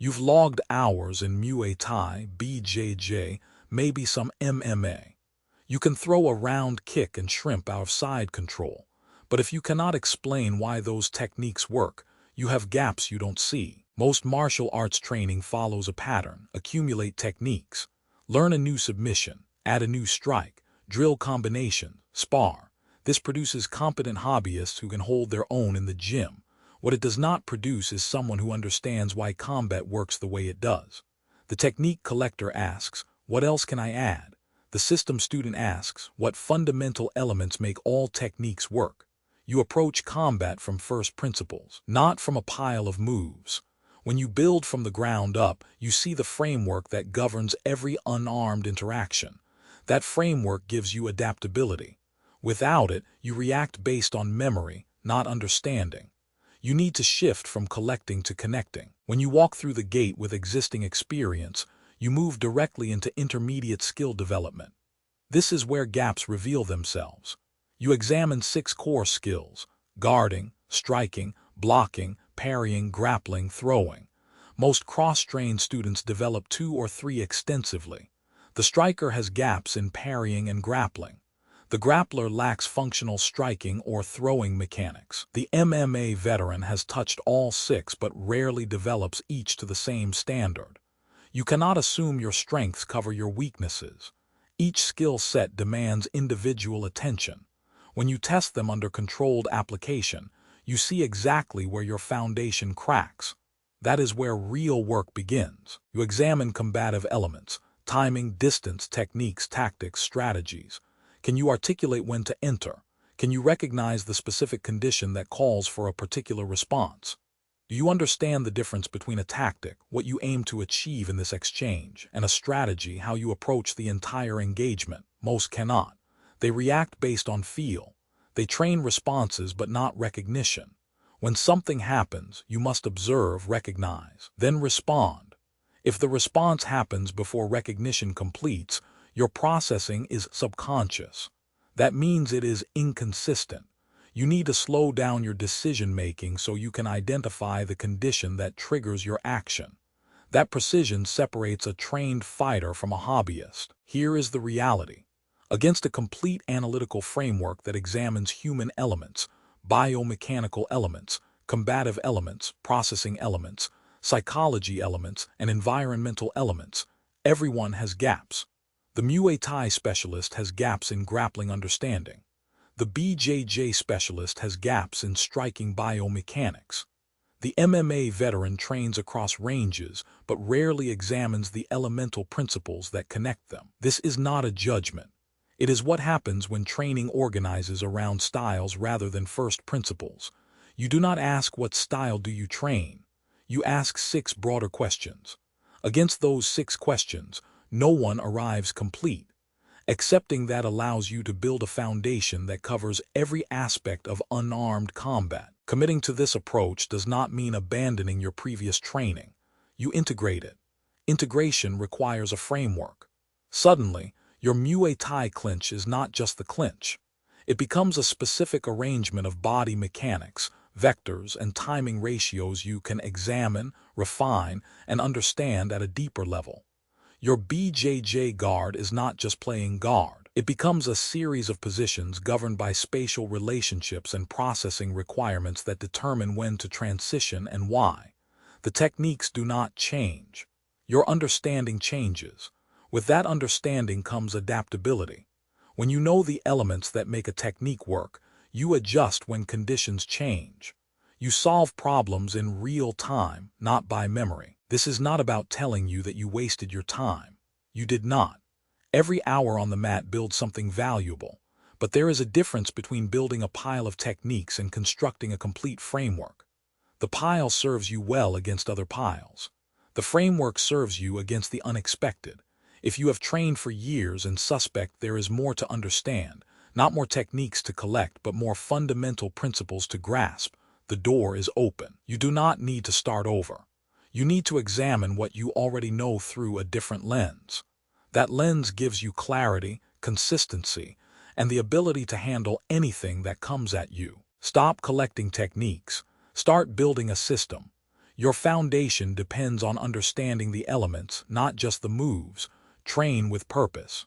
You've logged hours in Muay Thai, BJJ, maybe some MMA. You can throw a round kick and shrimp out of side control, but if you cannot explain why those techniques work, you have gaps you don't see. Most martial arts training follows a pattern: accumulate techniques, learn a new submission, add a new strike, drill combination, spar. This produces competent hobbyists who can hold their own in the gym. What it does not produce is someone who understands why combat works the way it does. The technique collector asks, what else can I add? The system student asks, what fundamental elements make all techniques work? You approach combat from first principles, not from a pile of moves. When you build from the ground up, you see the framework that governs every unarmed interaction. That framework gives you adaptability. Without it, you react based on memory, not understanding. You need to shift from collecting to connecting. When you walk through the gate with existing experience, you move directly into intermediate skill development. This is where gaps reveal themselves. You examine 6 core skills: guarding, striking, blocking, parrying, grappling, throwing. Most cross-trained students develop 2 or 3 extensively. The striker has gaps in parrying and grappling. The grappler lacks functional striking or throwing mechanics. The MMA veteran has touched all 6 but rarely develops each to the same standard. You cannot assume your strengths cover your weaknesses. Each skill set demands individual attention. When you test them under controlled application, you see exactly where your foundation cracks. That is where real work begins. You examine combative elements: timing, distance, techniques, tactics, strategies. Can you articulate when to enter? Can you recognize the specific condition that calls for a particular response? Do you understand the difference between a tactic, what you aim to achieve in this exchange, and a strategy, how you approach the entire engagement? Most cannot. They react based on feel. They train responses but not recognition. When something happens, you must observe, recognize, then respond. If the response happens before recognition completes, your processing is subconscious. That means it is inconsistent. You need to slow down your decision-making so you can identify the condition that triggers your action. That precision separates a trained fighter from a hobbyist. Here is the reality. Against a complete analytical framework that examines human elements, biomechanical elements, combative elements, processing elements, psychology elements, and environmental elements, everyone has gaps. The Muay Thai specialist has gaps in grappling understanding. The BJJ specialist has gaps in striking biomechanics. The MMA veteran trains across ranges but rarely examines the elemental principles that connect them. This is not a judgment. It is what happens when training organizes around styles rather than first principles. You do not ask what style do you train. You ask 6 broader questions. Against those 6 questions, no one arrives complete. Accepting that allows you to build a foundation that covers every aspect of unarmed combat. Committing to this approach does not mean abandoning your previous training. You integrate it. Integration requires a framework. Suddenly, your Muay Thai clinch is not just the clinch. It becomes a specific arrangement of body mechanics, vectors, and timing ratios you can examine, refine, and understand at a deeper level. Your BJJ guard is not just playing guard. It becomes a series of positions governed by spatial relationships and processing requirements that determine when to transition and why. The techniques do not change. Your understanding changes. With that understanding comes adaptability. When you know the elements that make a technique work, you adjust when conditions change. You solve problems in real time, not by memory. This is not about telling you that you wasted your time. You did not. Every hour on the mat builds something valuable, but there is a difference between building a pile of techniques and constructing a complete framework. The pile serves you well against other piles. The framework serves you against the unexpected. If you have trained for years and suspect there is more to understand, not more techniques to collect but more fundamental principles to grasp, the door is open. You do not need to start over. You need to examine what you already know through a different lens. That lens gives you clarity, consistency, and the ability to handle anything that comes at you. Stop collecting techniques. Start building a system. Your foundation depends on understanding the elements, not just the moves. Train with purpose.